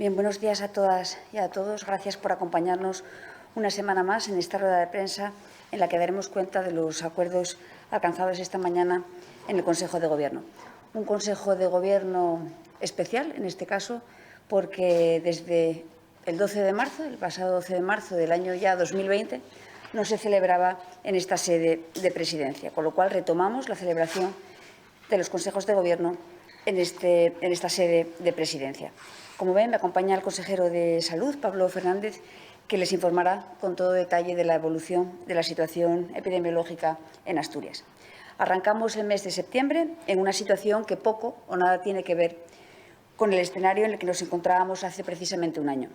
Bien, buenos días a todas y a todos. Gracias por acompañarnos una semana más en esta rueda de prensa en la que daremos cuenta de los acuerdos alcanzados esta mañana en el Consejo de Gobierno. Un Consejo de Gobierno especial, en este caso, porque desde el 12 de marzo, el pasado 12 de marzo del año ya 2020, no se celebraba en esta sede de presidencia, con lo cual retomamos la celebración de los consejos de Gobierno en esta sede de presidencia. Como ven, me acompaña el consejero de Salud, Pablo Fernández, que les informará con todo detalle de la evolución de la situación epidemiológica en Asturias. Arrancamos el mes de septiembre en una situación que poco o nada tiene que ver con el escenario en el que nos encontrábamos hace precisamente un año.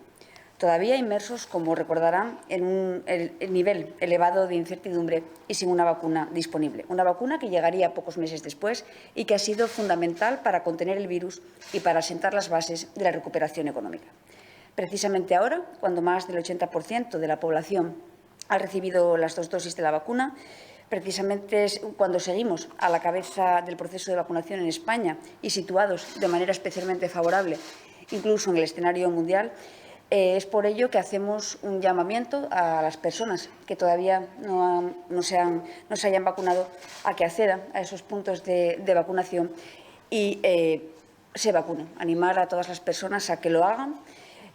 Todavía inmersos, como recordarán, en un nivel elevado de incertidumbre y sin una vacuna disponible. Una vacuna que llegaría pocos meses después y que ha sido fundamental para contener el virus y para asentar las bases de la recuperación económica. Precisamente ahora, cuando más del 80% de la población ha recibido las 2 dosis de la vacuna, precisamente es cuando seguimos a la cabeza del proceso de vacunación en España y situados de manera especialmente favorable, incluso en el escenario mundial, es por ello que hacemos un llamamiento a las personas que todavía no se hayan vacunado a que accedan a esos puntos de vacunación y se vacunen. Animar a todas las personas a que lo hagan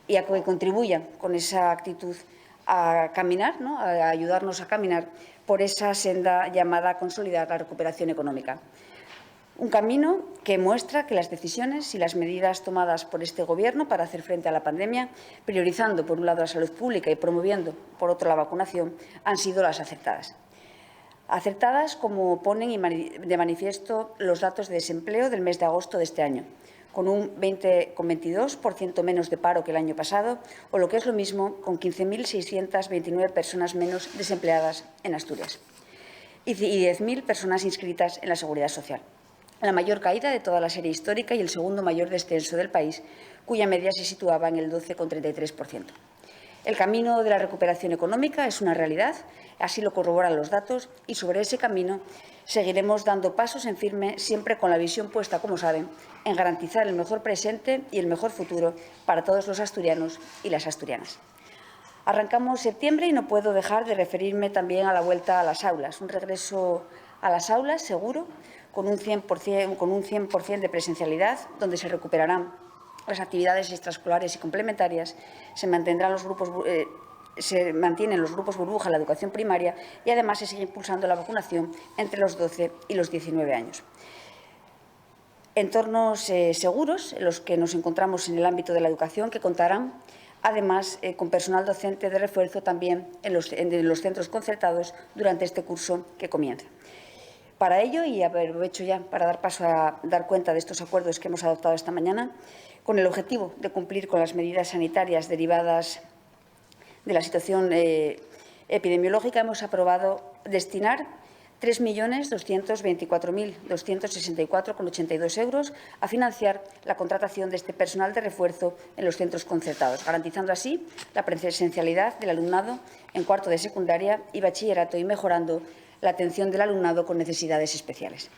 y a que contribuyan con esa actitud a caminar, a ayudarnos a caminar por esa senda llamada a consolidar la recuperación económica. Un camino que muestra que las decisiones y las medidas tomadas por este Gobierno para hacer frente a la pandemia, priorizando por un lado la salud pública y promoviendo por otro la vacunación, han sido las acertadas. Acertadas, como ponen de manifiesto los datos de desempleo del mes de agosto de este año, con un 20,22% menos de paro que el año pasado, o lo que es lo mismo, con 15.629 personas menos desempleadas en Asturias y 10.000 personas inscritas en la Seguridad Social. La mayor caída de toda la serie histórica y el segundo mayor descenso del país, cuya media se situaba en el 12,33%. El camino de la recuperación económica es una realidad, así lo corroboran los datos, y sobre ese camino seguiremos dando pasos en firme, siempre con la visión puesta, como saben, en garantizar el mejor presente y el mejor futuro para todos los asturianos y las asturianas. Arrancamos septiembre y no puedo dejar de referirme también a la vuelta a las aulas, un regreso a las aulas seguro, con un 100% de presencialidad, donde se recuperarán las actividades extraescolares y complementarias, se mantienen los grupos burbuja en la educación primaria y, además, se sigue impulsando la vacunación entre los 12 y los 19 años. Entornos seguros en los que nos encontramos en el ámbito de la educación, que contarán, además, con personal docente de refuerzo también en los centros concertados durante este curso que comienza. Para ello, y aprovecho ya para dar paso a dar cuenta de estos acuerdos que hemos adoptado esta mañana, con el objetivo de cumplir con las medidas sanitarias derivadas de la situación epidemiológica, hemos aprobado destinar 3.224.264,82 euros a financiar la contratación de este personal de refuerzo en los centros concertados, garantizando así la presencialidad del alumnado en cuarto de secundaria y bachillerato y mejorando la atención del alumnado con necesidades especiales.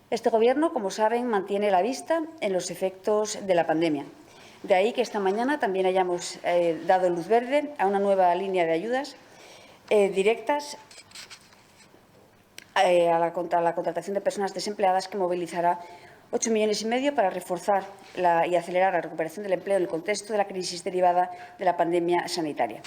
Este Gobierno, como saben, mantiene la vista en los efectos de la pandemia. De ahí que esta mañana también hayamos dado luz verde a una nueva línea de ayudas directas a la contratación de personas desempleadas, que movilizará 8,5 millones para reforzar y acelerar la recuperación del empleo en el contexto de la crisis derivada de la pandemia sanitaria.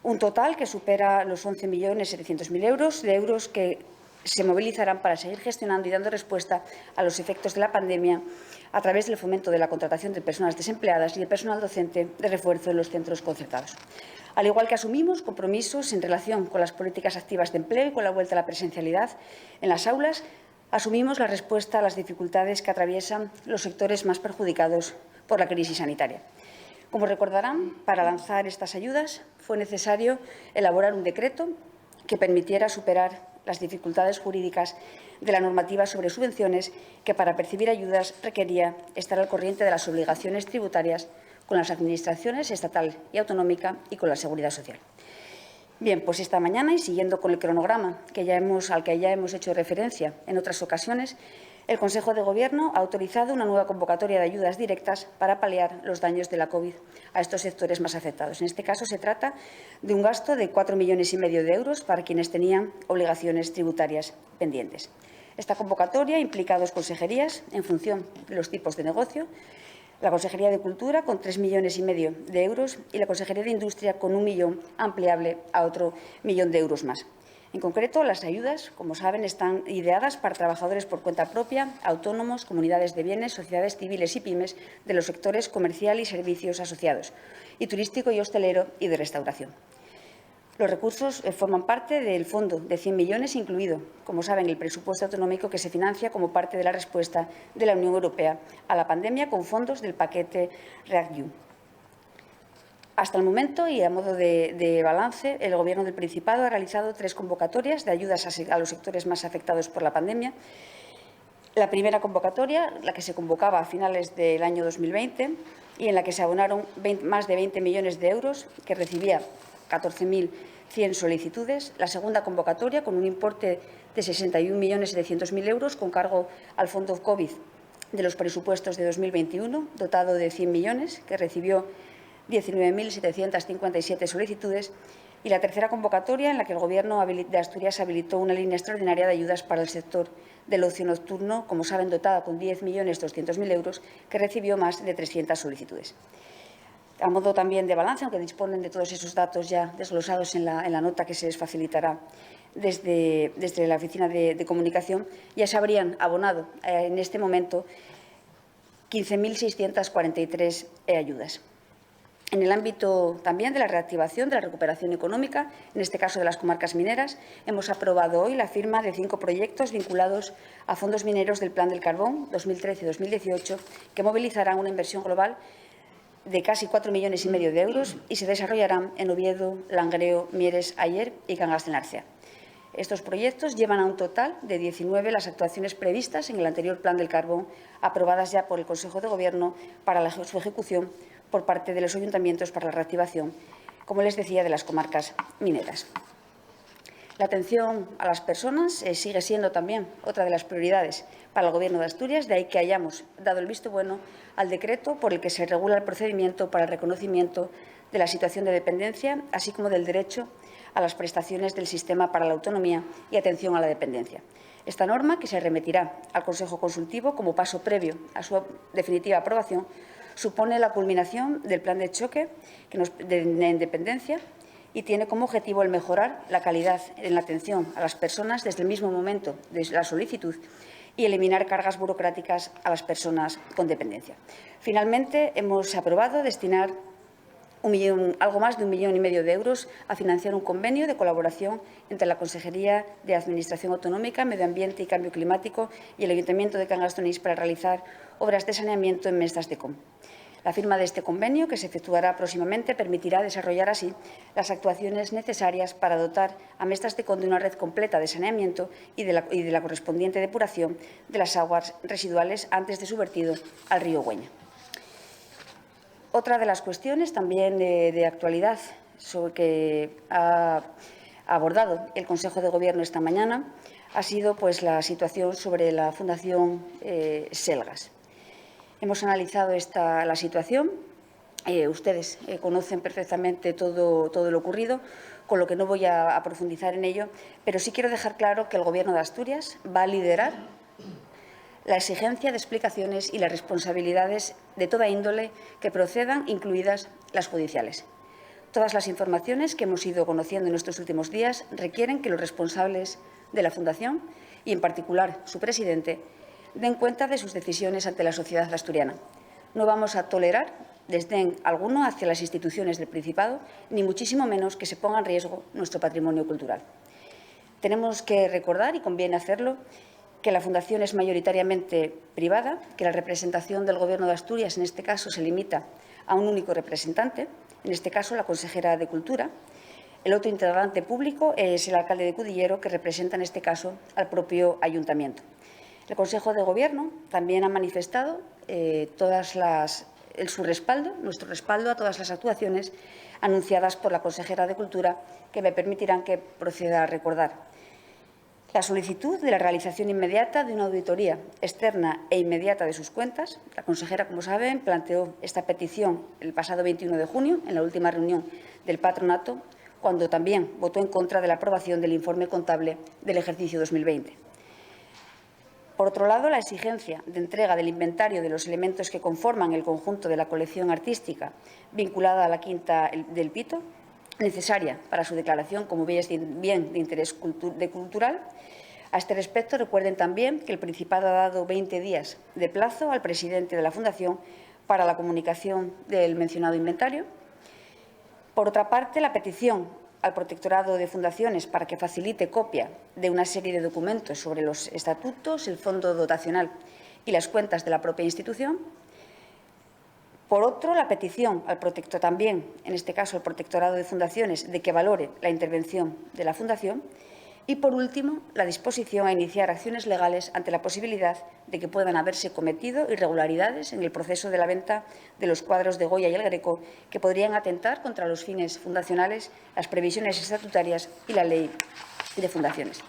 Un total que supera los 11.700.000 euros que se movilizarán para seguir gestionando y dando respuesta a los efectos de la pandemia a través del fomento de la contratación de personas desempleadas y de personal docente de refuerzo en los centros concertados. Al igual que asumimos compromisos en relación con las políticas activas de empleo y con la vuelta a la presencialidad en las aulas, asumimos la respuesta a las dificultades que atraviesan los sectores más perjudicados por la crisis sanitaria. Como recordarán, para lanzar estas ayudas fue necesario elaborar un decreto que permitiera superar las dificultades jurídicas de la normativa sobre subvenciones, que para percibir ayudas requería estar al corriente de las obligaciones tributarias con las administraciones estatal y autonómica y con la Seguridad Social. Bien, pues esta mañana, y siguiendo con el cronograma al que ya hemos hecho referencia en otras ocasiones, El Consejo de Gobierno ha autorizado una nueva convocatoria de ayudas directas para paliar los daños de la COVID a estos sectores más afectados. En este caso, se trata de un gasto de 4,5 millones de euros para quienes tenían obligaciones tributarias pendientes. Esta convocatoria implica a dos consejerías en función de los tipos de negocio: la Consejería de Cultura con 3,5 millones de euros y la Consejería de Industria con 1 millón, ampliable a otro millón de euros más. En concreto, las ayudas, como saben, están ideadas para trabajadores por cuenta propia, autónomos, comunidades de bienes, sociedades civiles y pymes de los sectores comercial y servicios asociados, y turístico y hostelero y de restauración. Los recursos forman parte del fondo de 100 millones, incluido, como saben, el presupuesto autonómico que se financia como parte de la respuesta de la Unión Europea a la pandemia con fondos del paquete REACT-EU. Hasta el momento, y a modo de balance, el Gobierno del Principado ha realizado 3 convocatorias de ayudas a los sectores más afectados por la pandemia. La primera convocatoria, la que se convocaba a finales del año 2020 y en la que se abonaron más de 20 millones de euros, que recibía 14.100 solicitudes. La segunda convocatoria, con un importe de 61.700.000 euros, con cargo al Fondo COVID de los presupuestos de 2021, dotado de 100 millones, que recibió 19.757 solicitudes, y la tercera convocatoria, en la que el Gobierno de Asturias habilitó una línea extraordinaria de ayudas para el sector del ocio nocturno, como saben, dotada con 10.200.000 euros, que recibió más de 300 solicitudes. A modo también de balance, aunque disponen de todos esos datos ya desglosados en la nota que se les facilitará desde la Oficina de Comunicación, ya se habrían abonado en este momento 15.643 ayudas. En el ámbito también de la reactivación, de la recuperación económica, en este caso de las comarcas mineras, hemos aprobado hoy la firma de 5 proyectos vinculados a fondos mineros del Plan del Carbón 2013-2018, que movilizarán una inversión global de casi 4,5 millones de euros y se desarrollarán en Oviedo, Langreo, Mieres, Aller y Cangas de Narcea. Estos proyectos llevan a un total de 19 las actuaciones previstas en el anterior Plan del Carbón, aprobadas ya por el Consejo de Gobierno para su ejecución por parte de los ayuntamientos para la reactivación, como les decía, de las comarcas mineras. La atención a las personas sigue siendo también otra de las prioridades para el Gobierno de Asturias, de ahí que hayamos dado el visto bueno al decreto por el que se regula el procedimiento para el reconocimiento de la situación de dependencia, así como del derecho a las prestaciones del Sistema para la Autonomía y Atención a la Dependencia. Esta norma, que se remitirá al Consejo Consultivo como paso previo a su definitiva aprobación, supone la culminación del plan de choque en dependencia y tiene como objetivo el mejorar la calidad en la atención a las personas desde el mismo momento de la solicitud y eliminar cargas burocráticas a las personas con dependencia. Finalmente, hemos aprobado destinar algo más de 1,5 millones de euros a financiar un convenio de colaboración entre la Consejería de Administración Autonómica, Medio Ambiente y Cambio Climático y el Ayuntamiento de Cangas de Onís para realizar obras de saneamiento en mestas de Com. La firma de este convenio, que se efectuará próximamente, permitirá desarrollar así las actuaciones necesarias para dotar a Mestas de Com de una red completa de saneamiento y de la correspondiente depuración de las aguas residuales antes de su vertido al río Güeña. Otra de las cuestiones también de actualidad sobre que ha abordado el Consejo de Gobierno esta mañana ha sido la situación sobre la Fundación Selgas. Hemos analizado la situación. Ustedes conocen perfectamente todo lo ocurrido, con lo que no voy a profundizar en ello, pero sí quiero dejar claro que el Gobierno de Asturias va a liderar la exigencia de explicaciones y las responsabilidades de toda índole que procedan, incluidas las judiciales. Todas las informaciones que hemos ido conociendo en estos últimos días requieren que los responsables de la Fundación, y en particular su presidente, den cuenta de sus decisiones ante la sociedad asturiana. No vamos a tolerar desdén alguno hacia las instituciones del Principado, ni muchísimo menos que se ponga en riesgo nuestro patrimonio cultural. Tenemos que recordar, y conviene hacerlo, que la Fundación es mayoritariamente privada, que la representación del Gobierno de Asturias, en este caso, se limita a un único representante, en este caso la consejera de Cultura. El otro integrante público es el alcalde de Cudillero, que representa, en este caso, al propio ayuntamiento. El Consejo de Gobierno también ha manifestado nuestro respaldo a todas las actuaciones anunciadas por la consejera de Cultura, que me permitirán que proceda a recordar. La solicitud de la realización inmediata de una auditoría externa e inmediata de sus cuentas. La consejera, como saben, planteó esta petición el pasado 21 de junio, en la última reunión del patronato, cuando también votó en contra de la aprobación del informe contable del ejercicio 2020. Por otro lado, la exigencia de entrega del inventario de los elementos que conforman el conjunto de la colección artística vinculada a la Quinta del Pito, necesaria para su declaración como bien de interés cultural. A este respecto, recuerden también que el Principado ha dado 20 días de plazo al presidente de la Fundación para la comunicación del mencionado inventario. Por otra parte, la petición al Protectorado de Fundaciones para que facilite copia de una serie de documentos sobre los estatutos, el fondo dotacional y las cuentas de la propia institución. Por otro, la petición al protector también, en este caso al Protectorado de Fundaciones, de que valore la intervención de la Fundación. Y, por último, la disposición a iniciar acciones legales ante la posibilidad de que puedan haberse cometido irregularidades en el proceso de la venta de los cuadros de Goya y El Greco que podrían atentar contra los fines fundacionales, las previsiones estatutarias y la Ley de Fundaciones.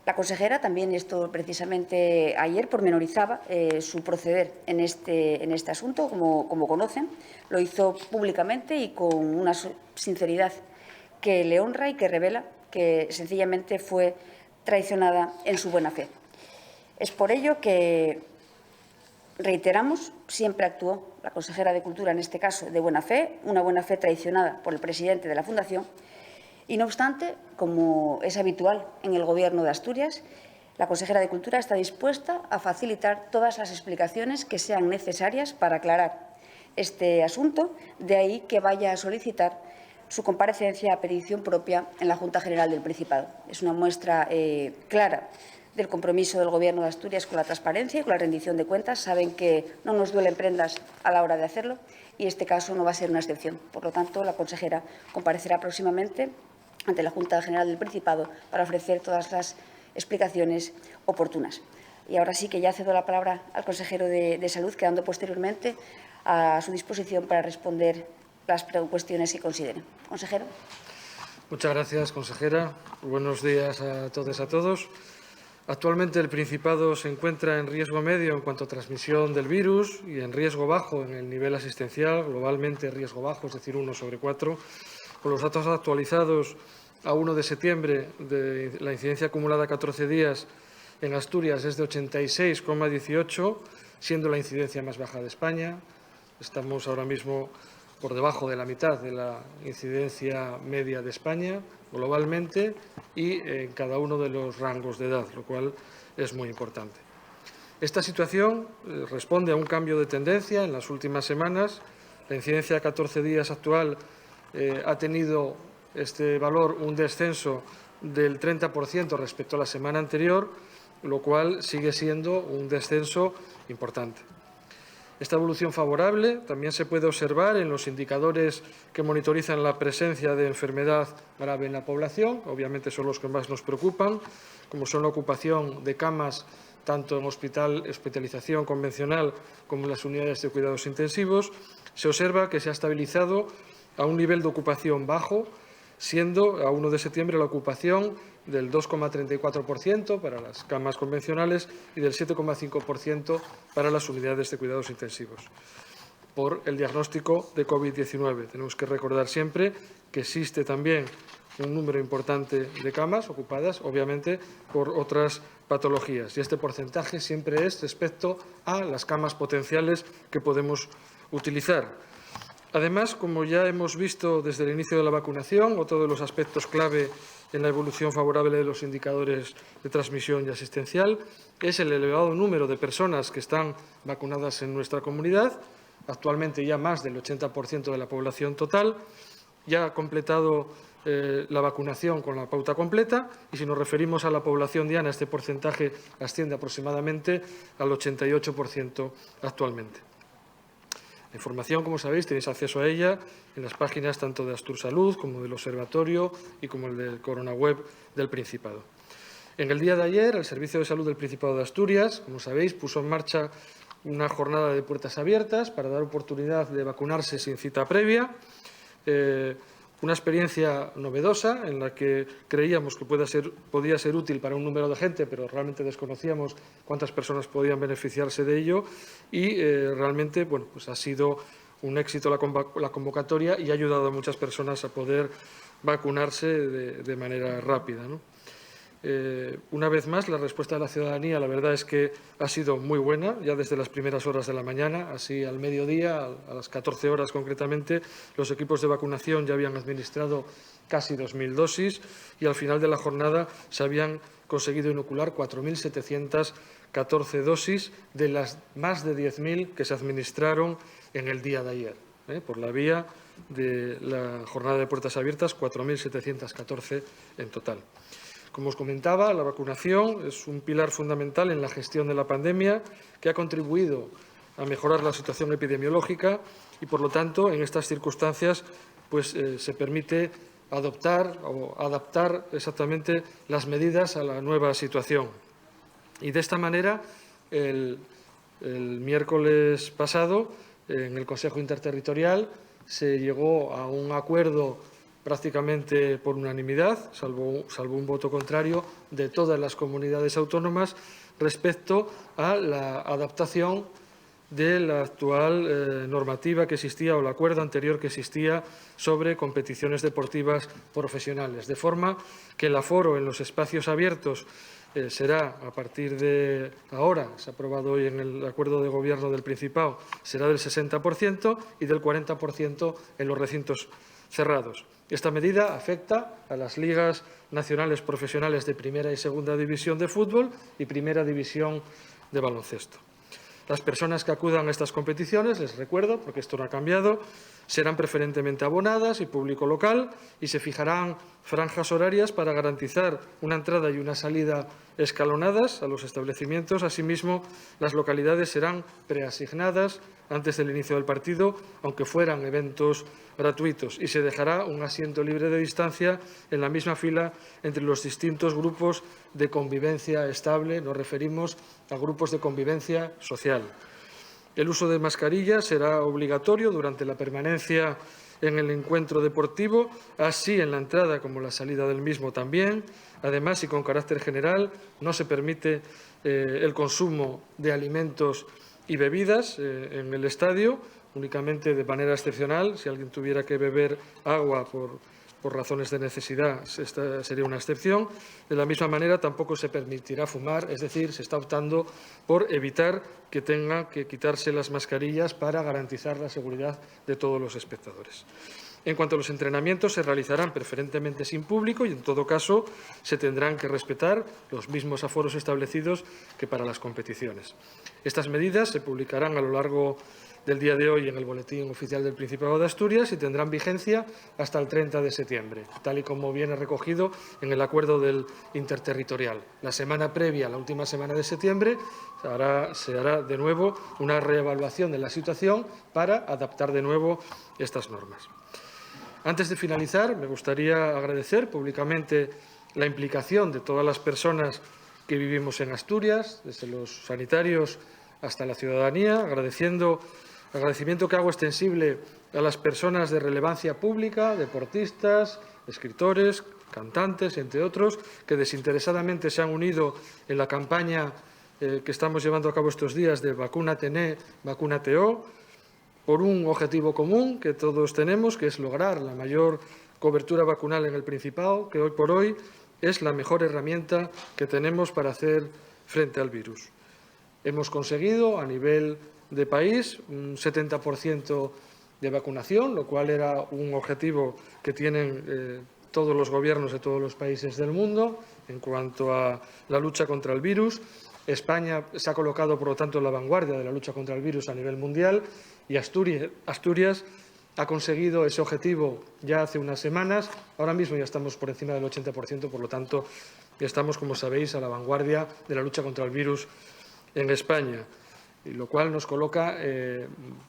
La consejera también, esto precisamente ayer, pormenorizaba su proceder en este asunto, como conocen. Lo hizo públicamente y con una sinceridad que le honra y que revela que sencillamente fue traicionada en su buena fe. Es por ello que reiteramos, siempre actuó la consejera de Cultura, en este caso, de buena fe, una buena fe traicionada por el presidente de la Fundación. Y, no obstante, como es habitual en el Gobierno de Asturias, la consejera de Cultura está dispuesta a facilitar todas las explicaciones que sean necesarias para aclarar este asunto, de ahí que vaya a solicitar su comparecencia a petición propia en la Junta General del Principado. Es una muestra clara del compromiso del Gobierno de Asturias con la transparencia y con la rendición de cuentas. Saben que no nos duelen prendas a la hora de hacerlo y este caso no va a ser una excepción. Por lo tanto, la consejera comparecerá próximamente ante la Junta General del Principado para ofrecer todas las explicaciones oportunas. Y ahora sí que ya cedo la palabra al consejero de Salud, quedando posteriormente a su disposición para responder las cuestiones que consideren. Consejero. Muchas gracias, consejera. Buenos días a todos y a todos. Actualmente el Principado se encuentra en riesgo medio en cuanto a transmisión del virus y en riesgo bajo en el nivel asistencial, globalmente riesgo bajo, es decir, 1/4. Con los datos actualizados a 1 de septiembre, de la incidencia acumulada a 14 días en Asturias es de 86,18, siendo la incidencia más baja de España. Estamos ahora mismo por debajo de la mitad de la incidencia media de España globalmente y en cada uno de los rangos de edad, lo cual es muy importante. Esta situación responde a un cambio de tendencia en las últimas semanas. La incidencia a 14 días actual ha tenido este valor un descenso del 30% respecto a la semana anterior, lo cual sigue siendo un descenso importante. Esta evolución favorable también se puede observar en los indicadores que monitorizan la presencia de enfermedad grave en la población. Obviamente son los que más nos preocupan, como son la ocupación de camas tanto en hospitalización convencional como en las unidades de cuidados intensivos. Se observa que se ha estabilizado a un nivel de ocupación bajo, siendo a 1 de septiembre la ocupación del 2,34% para las camas convencionales y del 7,5% para las unidades de cuidados intensivos. Por el diagnóstico de COVID-19. Tenemos que recordar siempre que existe también un número importante de camas ocupadas, obviamente, por otras patologías. Y este porcentaje siempre es respecto a las camas potenciales que podemos utilizar. Además, como ya hemos visto desde el inicio de la vacunación, otro de los aspectos clave en la evolución favorable de los indicadores de transmisión y asistencial es el elevado número de personas que están vacunadas en nuestra comunidad. Actualmente ya más del 80% de la población total ya ha completado la vacunación con la pauta completa y si nos referimos a la población diana, este porcentaje asciende aproximadamente al 88% actualmente. La información, como sabéis, tenéis acceso a ella en las páginas tanto de Astur Salud como del Observatorio y como el del Corona Web del Principado. En el día de ayer, el Servicio de Salud del Principado de Asturias, como sabéis, puso en marcha una jornada de puertas abiertas para dar oportunidad de vacunarse sin cita previa. Una experiencia novedosa en la que creíamos que podía ser útil para un número de gente, pero realmente desconocíamos cuántas personas podían beneficiarse de ello y realmente bueno, pues ha sido un éxito la convocatoria y ha ayudado a muchas personas a poder vacunarse de manera rápida, ¿no? Una vez más, la respuesta de la ciudadanía, la verdad es que ha sido muy buena, ya desde las primeras horas de la mañana, así al mediodía, a las 14 horas concretamente, los equipos de vacunación ya habían administrado casi 2.000 dosis y al final de la jornada se habían conseguido inocular 4.714 dosis de las más de 10.000 que se administraron en el día de ayer, por la vía de la jornada de puertas abiertas, 4.714 en total. Como os comentaba, la vacunación es un pilar fundamental en la gestión de la pandemia que ha contribuido a mejorar la situación epidemiológica y, por lo tanto, en estas circunstancias pues, se permite adoptar o adaptar exactamente las medidas a la nueva situación. Y de esta manera, el miércoles pasado, en el Consejo Interterritorial, se llegó a un acuerdo prácticamente por unanimidad, salvo un voto contrario, de todas las comunidades autónomas respecto a la adaptación de la actual normativa que existía o el acuerdo anterior que existía sobre competiciones deportivas profesionales, de forma que el aforo en los espacios abiertos será, a partir de ahora, se ha aprobado hoy en el acuerdo de gobierno del Principado, será del 60% y del 40% en los recintos cerrados. Esta medida afecta a las ligas nacionales profesionales de primera y segunda división de fútbol y primera división de baloncesto. Las personas que acudan a estas competiciones, les recuerdo, porque esto no ha cambiado, serán preferentemente abonadas y público local y se fijarán franjas horarias para garantizar una entrada y una salida escalonadas a los establecimientos. Asimismo, las localidades serán preasignadas antes del inicio del partido, aunque fueran eventos gratuitos, y se dejará un asiento libre de distancia en la misma fila entre los distintos grupos de convivencia estable. Nos referimos a grupos de convivencia social. El uso de mascarillas será obligatorio durante la permanencia en el encuentro deportivo, así en la entrada como en la salida del mismo también. Además, y con carácter general, no se permite el consumo de alimentos y bebidas en el estadio, únicamente de manera excepcional. Si alguien tuviera que beber agua por razones de necesidad, esta sería una excepción. De la misma manera, tampoco se permitirá fumar, es decir, se está optando por evitar que tengan que quitarse las mascarillas para garantizar la seguridad de todos los espectadores. En cuanto a los entrenamientos, se realizarán preferentemente sin público y, en todo caso, se tendrán que respetar los mismos aforos establecidos que para las competiciones. Estas medidas se publicarán a lo largo del día de hoy en el Boletín Oficial del Principado de Asturias y tendrán vigencia hasta el 30 de septiembre, tal y como viene recogido en el acuerdo del interterritorial. La semana previa, la última semana de septiembre, se hará de nuevo una reevaluación de la situación para adaptar de nuevo estas normas. Antes de finalizar, me gustaría agradecer públicamente la implicación de todas las personas que vivimos en Asturias, desde los sanitarios hasta la ciudadanía, agradecimiento que hago extensible a las personas de relevancia pública, deportistas, escritores, cantantes, entre otros, que desinteresadamente se han unido en la campaña que estamos llevando a cabo estos días de Vacúnate NE, Vacúnate O, por un objetivo común que todos tenemos, que es lograr la mayor cobertura vacunal en el Principado, que hoy por hoy es la mejor herramienta que tenemos para hacer frente al virus. Hemos conseguido, a nivel de país, un 70% de vacunación, lo cual era un objetivo que tienen todos los gobiernos de todos los países del mundo en cuanto a la lucha contra el virus. España se ha colocado, por lo tanto, en la vanguardia de la lucha contra el virus a nivel mundial y Asturias ha conseguido ese objetivo ya hace unas semanas. Ahora mismo ya estamos por encima del 80%, por lo tanto, ya estamos, como sabéis, a la vanguardia de la lucha contra el virus en España, y lo cual nos coloca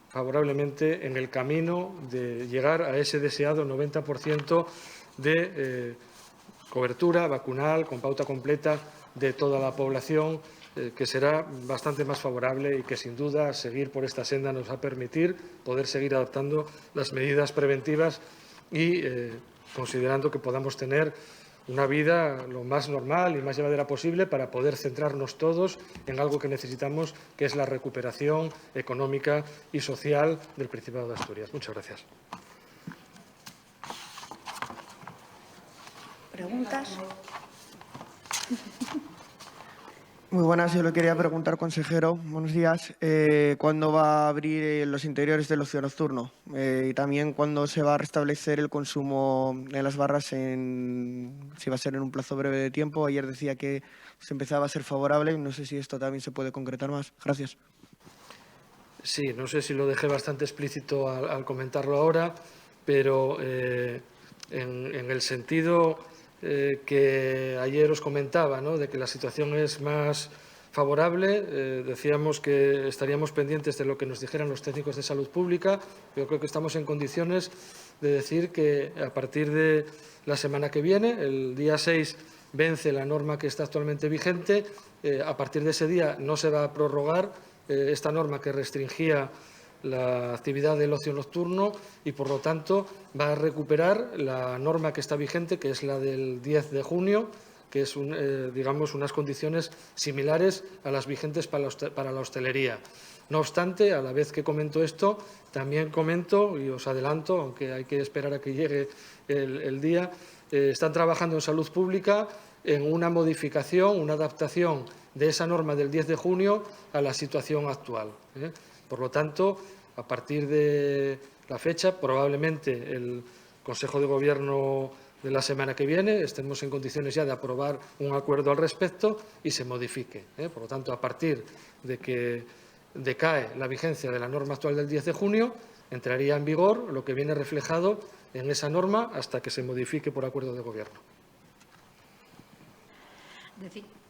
favorablemente en el camino de llegar a ese deseado 90% de cobertura vacunal con pauta completa de toda la población, que será bastante más favorable y que, sin duda, seguir por esta senda nos va a permitir poder seguir adaptando las medidas preventivas y considerando que podamos tener una vida lo más normal y más llevadera posible para poder centrarnos todos en algo que necesitamos, que es la recuperación económica y social del Principado de Asturias. Muchas gracias. ¿Preguntas? Muy buenas, yo le quería preguntar, consejero, buenos días, ¿cuándo va a abrir los interiores del ocio nocturno? Y también cuándo se va a restablecer el consumo en las barras, si va a ser en un plazo breve de tiempo. Ayer decía que se empezaba a ser favorable, no sé si esto también se puede concretar más. Gracias. Sí, no sé si lo dejé bastante explícito al comentarlo ahora, pero en el sentido que ayer os comentaba, ¿no?, de que la situación es más favorable, decíamos que estaríamos pendientes de lo que nos dijeran los técnicos de salud pública. Yo creo que estamos en condiciones de decir que a partir de la semana que viene, el día 6, vence la norma que está actualmente vigente. A partir de ese día no se va a prorrogar esta norma que restringía la actividad del ocio nocturno y, por lo tanto, va a recuperar la norma que está vigente, que es la del 10 de junio, que es, digamos, unas condiciones similares a las vigentes para la hostelería. No obstante, a la vez que comento esto, también comento, y os adelanto, aunque hay que esperar a que llegue el día, están trabajando en salud pública en una modificación, una adaptación de esa norma del 10 de junio a la situación actual. Por lo tanto, a partir de la fecha, probablemente el Consejo de Gobierno de la semana que viene estemos en condiciones ya de aprobar un acuerdo al respecto y se modifique. Por lo tanto, a partir de que decae la vigencia de la norma actual del 10 de junio, entraría en vigor lo que viene reflejado en esa norma hasta que se modifique por acuerdo de Gobierno.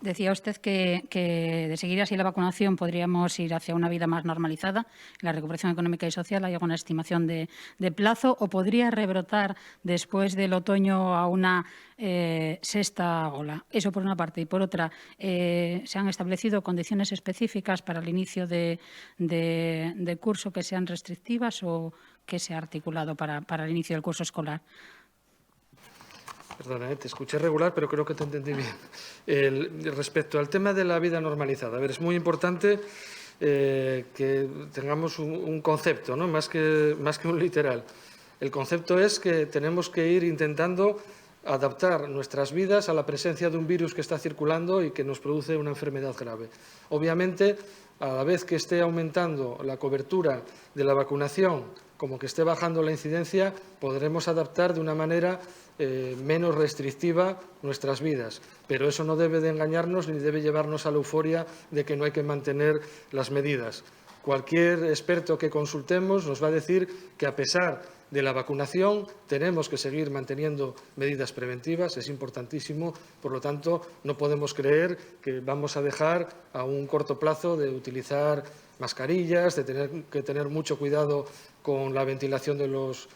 Decía usted que de seguir así la vacunación podríamos ir hacia una vida más normalizada, la recuperación económica y social. ¿Hay alguna estimación de plazo o podría rebrotar después del otoño a una sexta ola? Eso por una parte. Y por otra, ¿se han establecido condiciones específicas para el inicio de curso que sean restrictivas o qué se ha articulado para el inicio del curso escolar? Perdona, te escuché regular, pero creo que te entendí bien. Respecto al tema de la vida normalizada, a ver, es muy importante que tengamos un concepto, ¿no?, más que un literal. El concepto es que tenemos que ir intentando adaptar nuestras vidas a la presencia de un virus que está circulando y que nos produce una enfermedad grave. Obviamente, a la vez que esté aumentando la cobertura de la vacunación, como que esté bajando la incidencia, podremos adaptar de una manera menos restrictiva nuestras vidas. Pero eso no debe de engañarnos ni debe llevarnos a la euforia de que no hay que mantener las medidas. Cualquier experto que consultemos nos va a decir que, a pesar de la vacunación, tenemos que seguir manteniendo medidas preventivas. Es importantísimo. Por lo tanto, no podemos creer que vamos a dejar a un corto plazo de utilizar mascarillas, de tener que tener mucho cuidado con la ventilación de los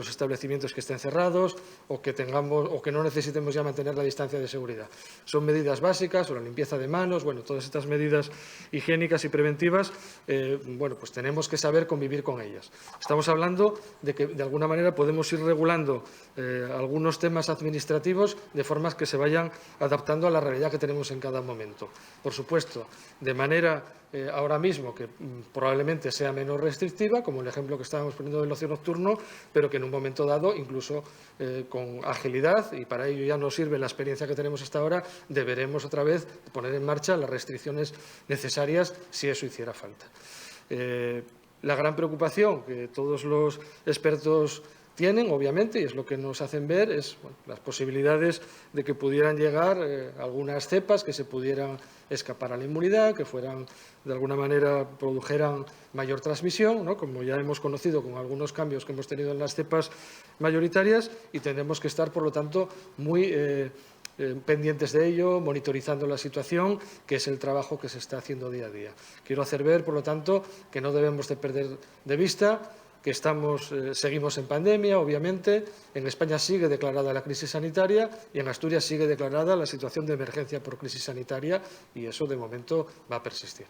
establecimientos que estén cerrados o que no necesitemos ya mantener la distancia de seguridad. Son medidas básicas, o la limpieza de manos, bueno, todas estas medidas higiénicas y preventivas, bueno, pues tenemos que saber convivir con ellas. Estamos hablando de que, de alguna manera, podemos ir regulando algunos temas administrativos de formas que se vayan adaptando a la realidad que tenemos en cada momento. Por supuesto, de manera ahora mismo que probablemente sea menos restrictiva, como el ejemplo que estábamos poniendo del ocio nocturno, pero que en un momento dado, incluso con agilidad, y para ello ya nos sirve la experiencia que tenemos hasta ahora, deberemos otra vez poner en marcha las restricciones necesarias si eso hiciera falta. La gran preocupación que todos los expertos tienen, obviamente, y es lo que nos hacen ver, es las posibilidades de que pudieran llegar algunas cepas que se pudieran escapar a la inmunidad, que fueran, de alguna manera, produjeran mayor transmisión, ¿no?, como ya hemos conocido con algunos cambios que hemos tenido en las cepas mayoritarias, y tendremos que estar, por lo tanto, muy pendientes de ello, monitorizando la situación, que es el trabajo que se está haciendo día a día. Quiero hacer ver, por lo tanto, que no debemos de perder de vista que seguimos en pandemia, obviamente. En España sigue declarada la crisis sanitaria y en Asturias sigue declarada la situación de emergencia por crisis sanitaria, y eso de momento va a persistir.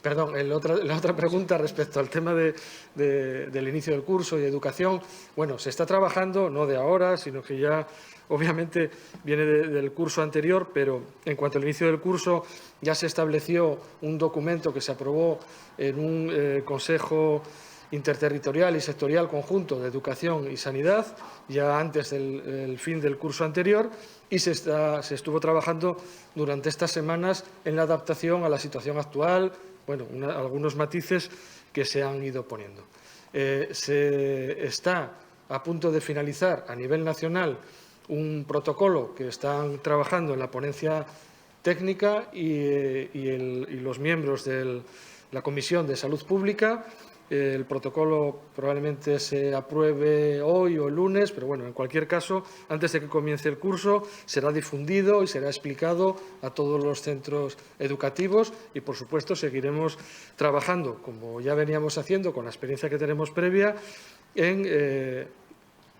Perdón, la otra pregunta respecto al tema del inicio del curso y educación. Bueno, se está trabajando, no de ahora, sino que ya obviamente viene del curso anterior, pero en cuanto al inicio del curso ya se estableció un documento que se aprobó en un Consejo Interterritorial y Sectorial Conjunto de Educación y Sanidad, ya antes del fin del curso anterior, y se estuvo trabajando durante estas semanas en la adaptación a la situación actual, bueno, algunos matices que se han ido poniendo. Se está a punto de finalizar a nivel nacional un protocolo que están trabajando en la ponencia técnica y los miembros de la Comisión de Salud Pública. El protocolo probablemente se apruebe hoy o el lunes, pero bueno, en cualquier caso, antes de que comience el curso, será difundido y será explicado a todos los centros educativos y, por supuesto, seguiremos trabajando, como ya veníamos haciendo con la experiencia que tenemos previa, en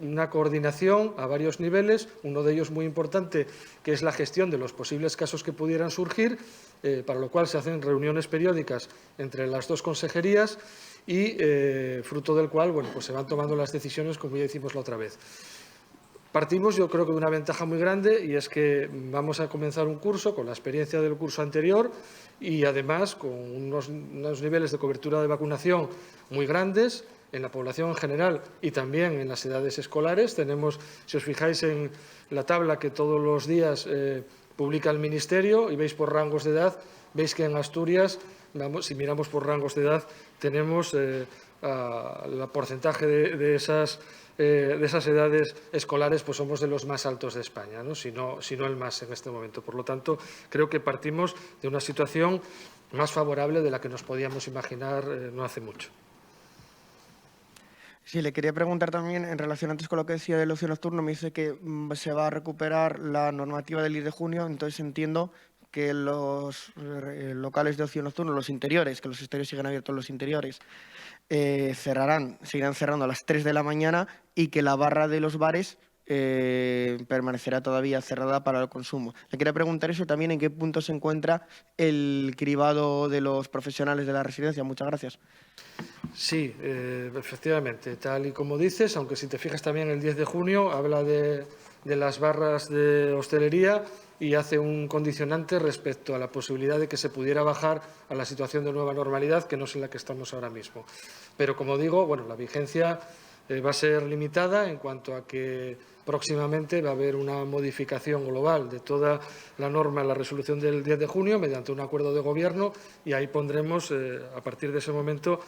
una coordinación a varios niveles, uno de ellos muy importante, que es la gestión de los posibles casos que pudieran surgir, para lo cual se hacen reuniones periódicas entre las dos consejerías y fruto del cual bueno, pues se van tomando las decisiones, como ya hicimos la otra vez. Partimos, yo creo que de una ventaja muy grande, y es que vamos a comenzar un curso con la experiencia del curso anterior y además con unos niveles de cobertura de vacunación muy grandes en la población en general y también en las edades escolares. Tenemos, si os fijáis en la tabla que todos los días publica el Ministerio y veis por rangos de edad, veis que en Asturias, si miramos por rangos de edad, tenemos el porcentaje de esas edades escolares, pues somos de los más altos de España, ¿no? Si no el más en este momento. Por lo tanto, creo que partimos de una situación más favorable de la que nos podíamos imaginar no hace mucho. Sí, le quería preguntar también, en relación antes con lo que decía del ocio nocturno, me dice que se va a recuperar la normativa del 10 de junio, entonces entiendo que los locales de ocio nocturno, los interiores, que los exteriores siguen abiertos los interiores, seguirán cerrando a las 3 de la mañana y que la barra de los bares permanecerá todavía cerrada para el consumo. Le quería preguntar eso también, en qué punto se encuentra el cribado de los profesionales de la residencia. Muchas gracias. Sí, efectivamente, tal y como dices, aunque si te fijas también el 10 de junio habla de las barras de hostelería y hace un condicionante respecto a la posibilidad de que se pudiera bajar a la situación de nueva normalidad, que no es en la que estamos ahora mismo. Pero, como digo, bueno, la vigencia va a ser limitada en cuanto a que próximamente va a haber una modificación global de toda la norma en la resolución del 10 de junio mediante un acuerdo de gobierno y ahí pondremos, a partir de ese momento,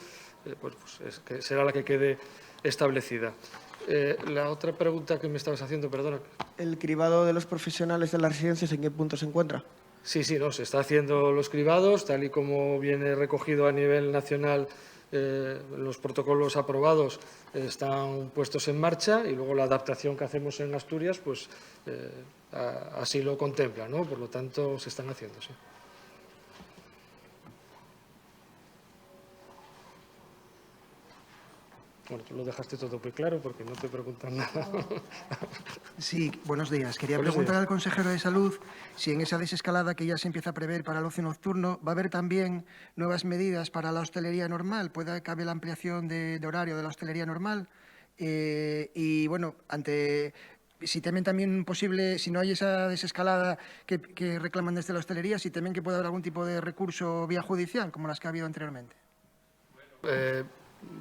que será la que quede establecida. La otra pregunta que me estabas haciendo, perdona. ¿El cribado de los profesionales de las residencias en qué punto se encuentra? Sí, no, se está haciendo los cribados, tal y como viene recogido a nivel nacional. Los protocolos aprobados están puestos en marcha y luego la adaptación que hacemos en Asturias pues así lo contempla, ¿no? Por lo tanto, se están haciendo, sí. Bueno, tú lo dejaste todo muy claro porque no te preguntan nada. Sí, buenos días. Quería Buenos preguntar días. al consejero de Salud si en esa desescalada que ya se empieza a prever para el ocio nocturno va a haber también nuevas medidas para la hostelería normal. ¿Puede caber la ampliación de horario de la hostelería normal? Y bueno, si temen también posible, si no hay esa desescalada que reclaman desde la hostelería, si temen que pueda haber algún tipo de recurso vía judicial, como las que ha habido anteriormente.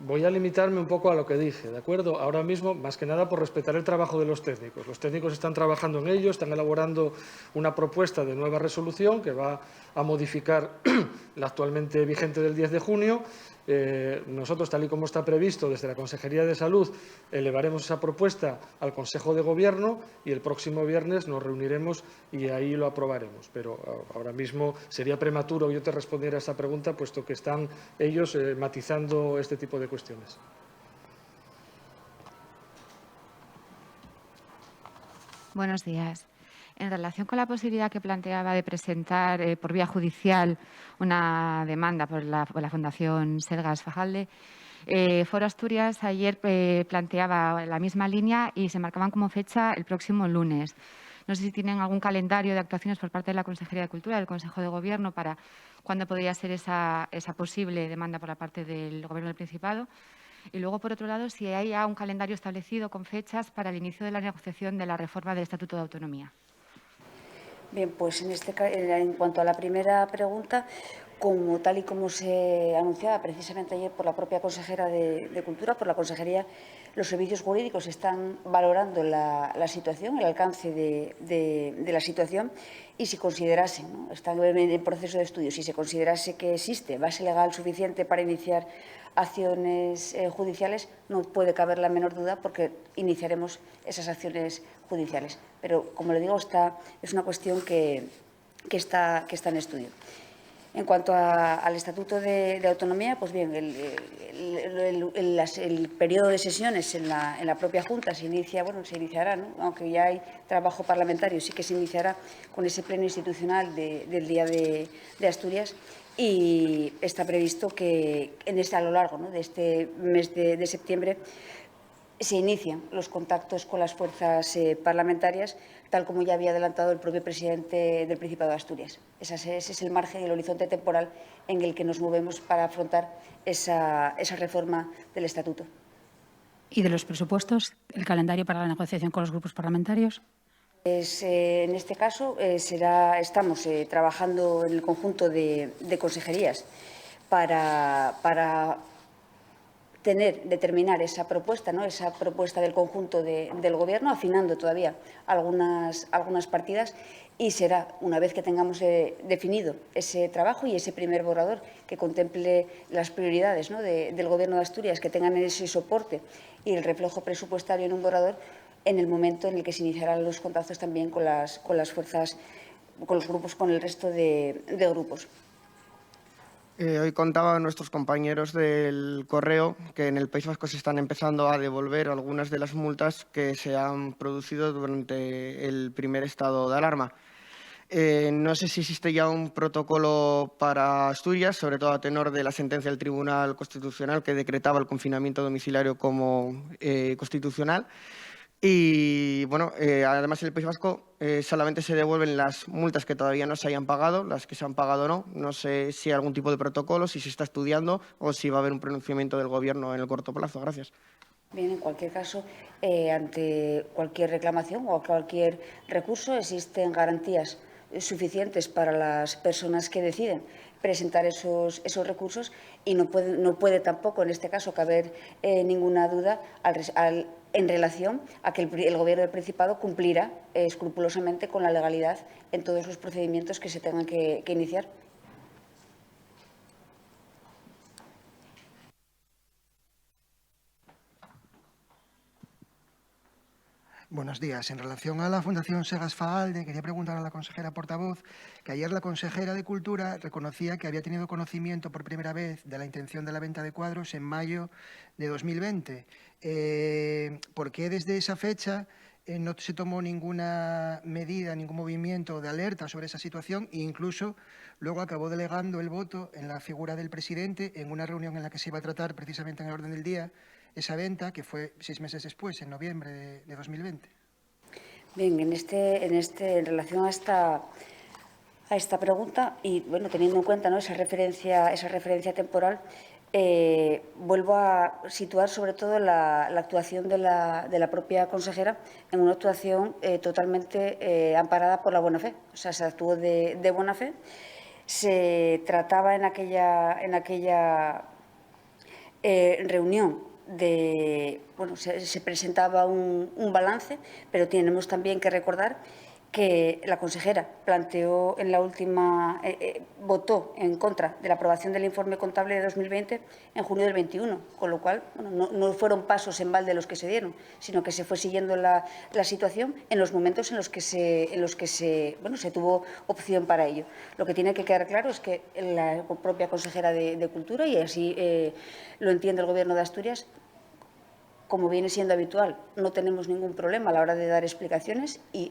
Voy a limitarme un poco a lo que dije, ¿de acuerdo? Ahora mismo, más que nada, por respetar el trabajo de los técnicos. Los técnicos están trabajando en ello, están elaborando una propuesta de nueva resolución que va a modificar la actualmente vigente del 10 de junio. Nosotros, tal y como está previsto desde la Consejería de Salud, elevaremos esa propuesta al Consejo de Gobierno y el próximo viernes nos reuniremos y ahí lo aprobaremos. Pero ahora mismo sería prematuro que yo te respondiera a esa pregunta, puesto que están ellos matizando este tipo de cuestiones. Buenos días. En relación con la posibilidad que planteaba de presentar por vía judicial una demanda por la Fundación Selgas Fajalde, Foro Asturias ayer planteaba la misma línea y se marcaban como fecha el próximo lunes. No sé si tienen algún calendario de actuaciones por parte de la Consejería de Cultura, del Consejo de Gobierno, para cuándo podría ser esa posible demanda por la parte del Gobierno del Principado. Y luego, por otro lado, si hay ya un calendario establecido con fechas para el inicio de la negociación de la reforma del Estatuto de Autonomía. Bien, pues en cuanto a la primera pregunta, como tal y como se anunciaba precisamente ayer por la propia consejera de Cultura, por la Consejería, los servicios jurídicos están valorando la situación, el alcance de la situación, y si considerasen, ¿no?, están en proceso de estudio, si se considerase que existe base legal suficiente para iniciar acciones judiciales, no puede caber la menor duda porque iniciaremos esas acciones judiciales. Pero, como le digo, es una cuestión que está en estudio. En cuanto al Estatuto de Autonomía, pues bien, el periodo de sesiones en la propia Junta se iniciará, ¿no?, aunque ya hay trabajo parlamentario, sí que se iniciará con ese pleno institucional del Día de Asturias, y está previsto que a lo largo, ¿no?, de este mes de septiembre se inician los contactos con las fuerzas parlamentarias, tal como ya había adelantado el propio presidente del Principado de Asturias. Ese es el margen y el horizonte temporal en el que nos movemos para afrontar esa reforma del Estatuto. ¿Y de los presupuestos, el calendario para la negociación con los grupos parlamentarios? Pues, en este caso estamos trabajando en el conjunto de consejerías para determinar esa propuesta, ¿no?, esa propuesta del conjunto del Gobierno, afinando todavía algunas partidas, y será una vez que tengamos definido ese trabajo y ese primer borrador que contemple las prioridades, ¿no?, del Gobierno de Asturias, que tengan ese soporte y el reflejo presupuestario en un borrador, en el momento en el que se iniciarán los contactos también con las fuerzas, con los grupos, con el resto de grupos. Hoy contaban nuestros compañeros del Correo que en el País Vasco se están empezando a devolver algunas de las multas que se han producido durante el primer estado de alarma. No sé si existe ya un protocolo para Asturias, sobre todo a tenor de la sentencia del Tribunal Constitucional que decretaba el confinamiento domiciliario como constitucional. Y, bueno, además en el País Vasco solamente se devuelven las multas que todavía no se hayan pagado, las que se han pagado no. No sé si hay algún tipo de protocolo, si se está estudiando o si va a haber un pronunciamiento del Gobierno en el corto plazo. Gracias. Bien, en cualquier caso, ante cualquier reclamación o cualquier recurso existen garantías suficientes para las personas que deciden presentar esos recursos, y no puede tampoco, en este caso, caber ninguna duda en relación a que el Gobierno del Principado cumplirá escrupulosamente con la legalidad en todos los procedimientos que se tengan que iniciar. Buenos días. En relación a la Fundación Segas Fajalde, quería preguntar a la consejera portavoz que ayer la consejera de Cultura reconocía que había tenido conocimiento por primera vez de la intención de la venta de cuadros en mayo de 2020. ¿Por qué desde esa fecha no se tomó ninguna medida, ningún movimiento de alerta sobre esa situación, e incluso luego acabó delegando el voto en la figura del presidente en una reunión en la que se iba a tratar precisamente en el orden del día esa venta, que fue 6 meses después, en noviembre de 2020? Bien, en relación a esta pregunta, y bueno, teniendo en cuenta, ¿no?, esa referencia temporal, vuelvo a situar sobre todo la actuación de la propia consejera en una actuación totalmente amparada por la buena fe. O sea, se actuó de buena fe. Se trataba en aquella reunión se presentaba un balance, pero tenemos también que recordar que la consejera planteó en la última, votó en contra de la aprobación del informe contable de 2020 en junio del 21, con lo cual no fueron pasos en balde los que se dieron, sino que se fue siguiendo la situación en los momentos en los que se tuvo opción para ello. Lo que tiene que quedar claro es que la propia consejera de Cultura, y así lo entiende el Gobierno de Asturias, como viene siendo habitual, no tenemos ningún problema a la hora de dar explicaciones, y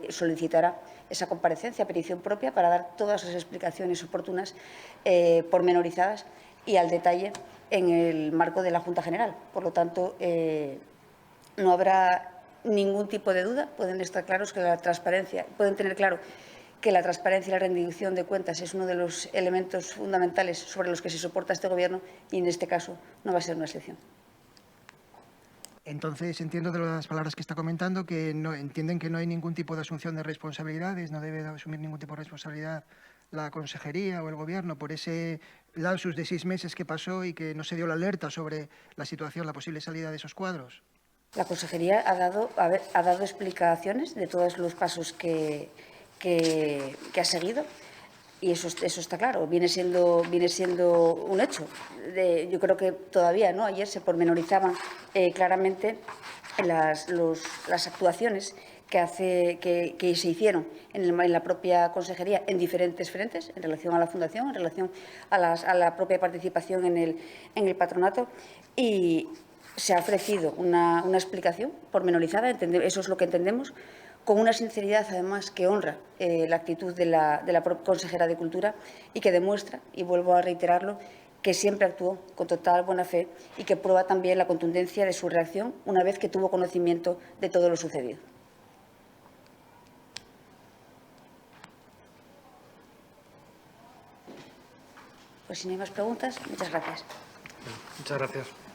solicitará esa comparecencia a petición propia para dar todas las explicaciones oportunas, pormenorizadas y al detalle en el marco de la Junta General. Por lo tanto, no habrá ningún tipo de duda, pueden estar claros que la transparencia, pueden tener claro que la transparencia y la rendición de cuentas es uno de los elementos fundamentales sobre los que se soporta este Gobierno y, en este caso, no va a ser una excepción. Entonces, entiendo de las palabras que está comentando que no entienden que no hay ningún tipo de asunción de responsabilidades, no debe asumir ningún tipo de responsabilidad la consejería o el Gobierno por ese lapsus de 6 meses que pasó y que no se dio la alerta sobre la situación, la posible salida de esos cuadros. La consejería ha dado explicaciones de todos los pasos que ha seguido y eso está claro, viene siendo un hecho. Yo creo que todavía, ¿no? Ayer se pormenorizaban claramente las actuaciones que se hicieron en la propia consejería en diferentes frentes, en relación a la Fundación, en relación a la propia participación en el patronato, y se ha ofrecido una explicación pormenorizada, eso es lo que entendemos, con una sinceridad, además, que honra la actitud de la propia consejera de Cultura y que demuestra, y vuelvo a reiterarlo, que siempre actuó con total buena fe y que prueba también la contundencia de su reacción una vez que tuvo conocimiento de todo lo sucedido. Pues si no hay más preguntas, muchas gracias. Muchas gracias.